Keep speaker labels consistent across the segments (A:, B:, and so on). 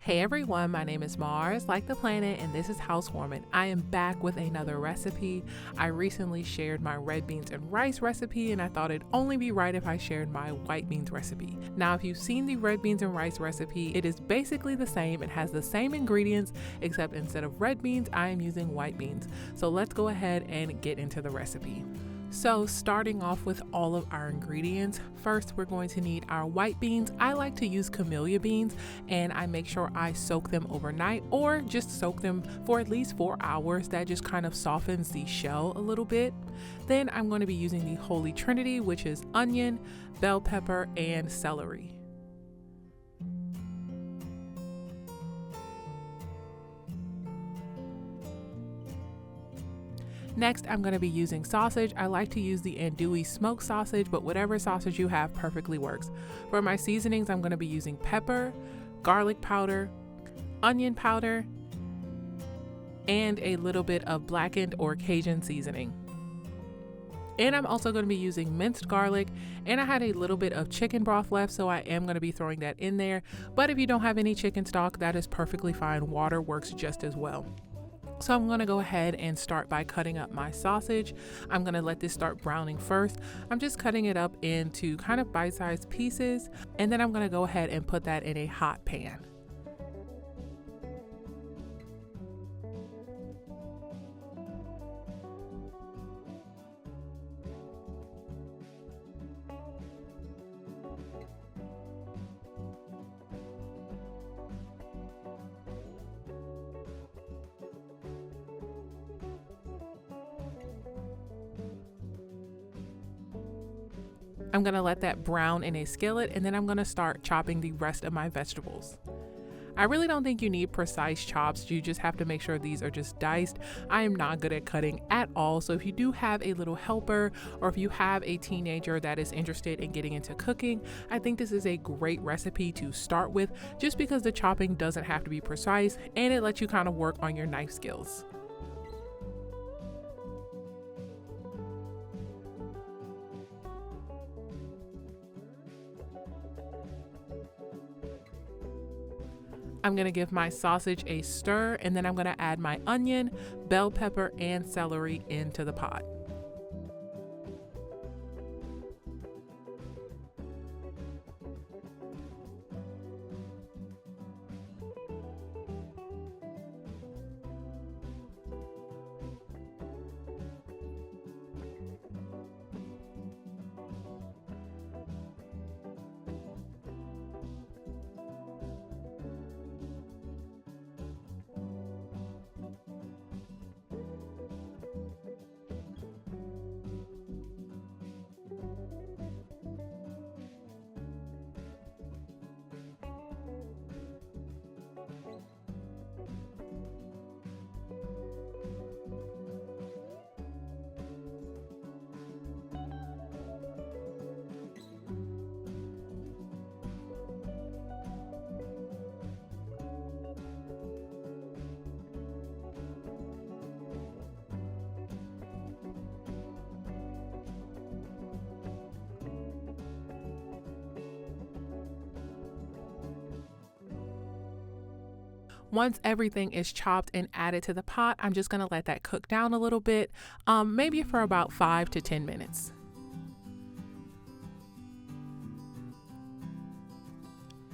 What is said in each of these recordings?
A: Hey everyone, my name is Mars, like the planet, and this is Housewarming. I am back with another recipe. I recently shared my red beans and rice recipe, and I thought it'd only be right if I shared my white beans recipe. Now, if you've seen the red beans and rice recipe, it is basically the same. It has the same ingredients, except instead of red beans, I am using white beans. So let's go ahead and get into the recipe. So starting off with all of our ingredients, first we're going to need our white beans. I like to use camellia beans, and I make sure I soak them overnight or just soak them for at least 4 hours. That just kind of softens the shell a little bit. Then I'm going to be using the Holy Trinity, which is onion, bell pepper, and celery. Next, I'm going to be using sausage. I like to use the andouille smoked sausage, but whatever sausage you have perfectly works. For my seasonings, I'm going to be using pepper, garlic powder, onion powder, and a little bit of blackened or Cajun seasoning. And I'm also going to be using minced garlic, and I had a little bit of chicken broth left, so I am going to be throwing that in there. But if you don't have any chicken stock, that is perfectly fine. Water works just as well. So I'm going to go ahead and start by cutting up my sausage. I'm going to let this start browning first. I'm just cutting it up into kind of bite-sized pieces, and then I'm going to go ahead and put that in a hot pan. I'm going to let that brown in a skillet, and then I'm going to start chopping the rest of my vegetables. I really don't think you need precise chops. You just have to make sure these are just diced. I am not good at cutting at all, so if you do have a little helper, or if you have a teenager that is interested in getting into cooking, I think this is a great recipe to start with, just because the chopping doesn't have to be precise and it lets you kind of work on your knife skills. I'm going to give my sausage a stir, and then I'm going to add my onion, bell pepper, and celery into the pot. Once everything is chopped and added to the pot, I'm just going to let that cook down a little bit, maybe for about 5 to 10 minutes.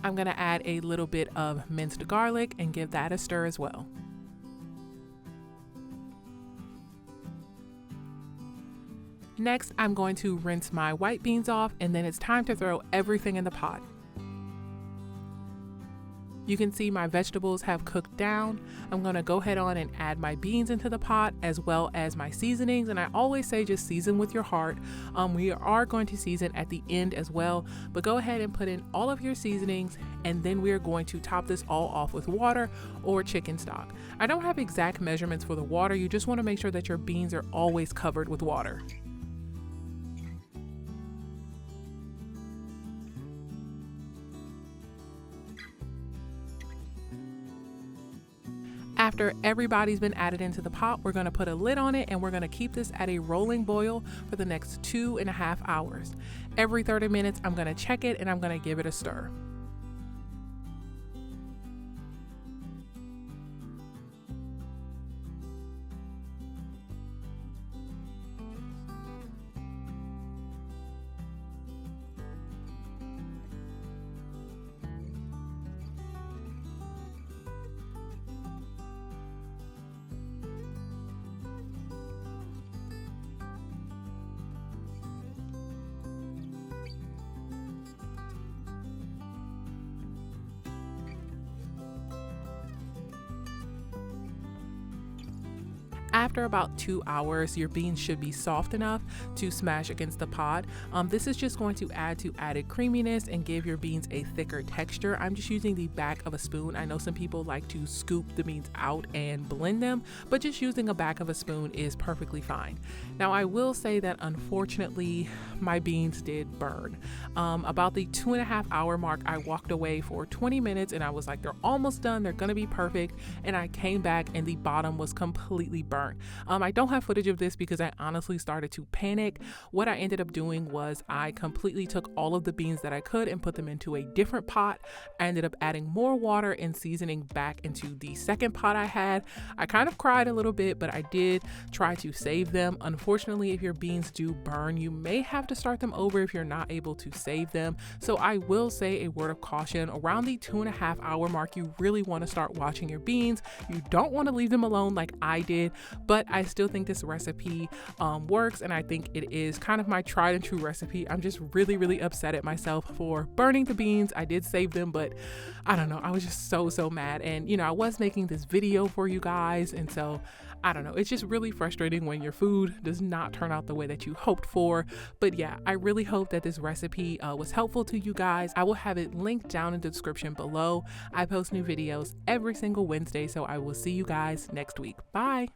A: I'm going to add a little bit of minced garlic and give that a stir as well. Next, I'm going to rinse my white beans off, and then it's time to throw everything in the pot. You can see my vegetables have cooked down. I'm going to go ahead on and add my beans into the pot, as well as my seasonings. And I always say just season with your heart. We are going to season at the end as well, but go ahead and put in all of your seasonings, and then we are going to top this all off with water or chicken stock. I don't have exact measurements for the water. You just want to make sure that your beans are always covered with water. After everybody's been added into the pot, we're going to put a lid on it, and we're going to keep this at a rolling boil for the next 2.5 hours. Every 30 minutes, I'm going to check it and I'm going to give it a stir. after about 2 hours, your beans should be soft enough to smash against the pot. This is just going to add to added creaminess and give your beans a thicker texture. I'm just using the back of a spoon. I know some people like to scoop the beans out and blend them, but just using a back of a spoon is perfectly fine. Now, I will say that unfortunately, my beans did burn. About the 2.5 hour mark, I walked away for 20 minutes and I was like, they're almost done. They're gonna be perfect. And I came back and the bottom was completely burnt. I don't have footage of this because I honestly started to panic. What I ended up doing was I completely took all of the beans that I could and put them into a different pot. I ended up adding more water and seasoning back into the second pot I had. I kind of cried a little bit, but I did try to save them. Unfortunately, if your beans do burn, you may have to start them over if you're not able to save them. So I will say a word of caution: around the 2.5 hour mark, you really want to start watching your beans. You don't want to leave them alone like I did, but I still think this recipe works, and I think it is kind of my tried and true recipe. I'm just really upset at myself for burning the beans. I did save them, but I don't know, I was just so mad. And you know, I was making this video for you guys, and so I don't know, it's just really frustrating when your food does not turn out the way that you hoped for. But yeah, I really hope that this recipe was helpful to you guys. I will have it linked down in the description below. I post new videos every single Wednesday, so I will see you guys next week. Bye.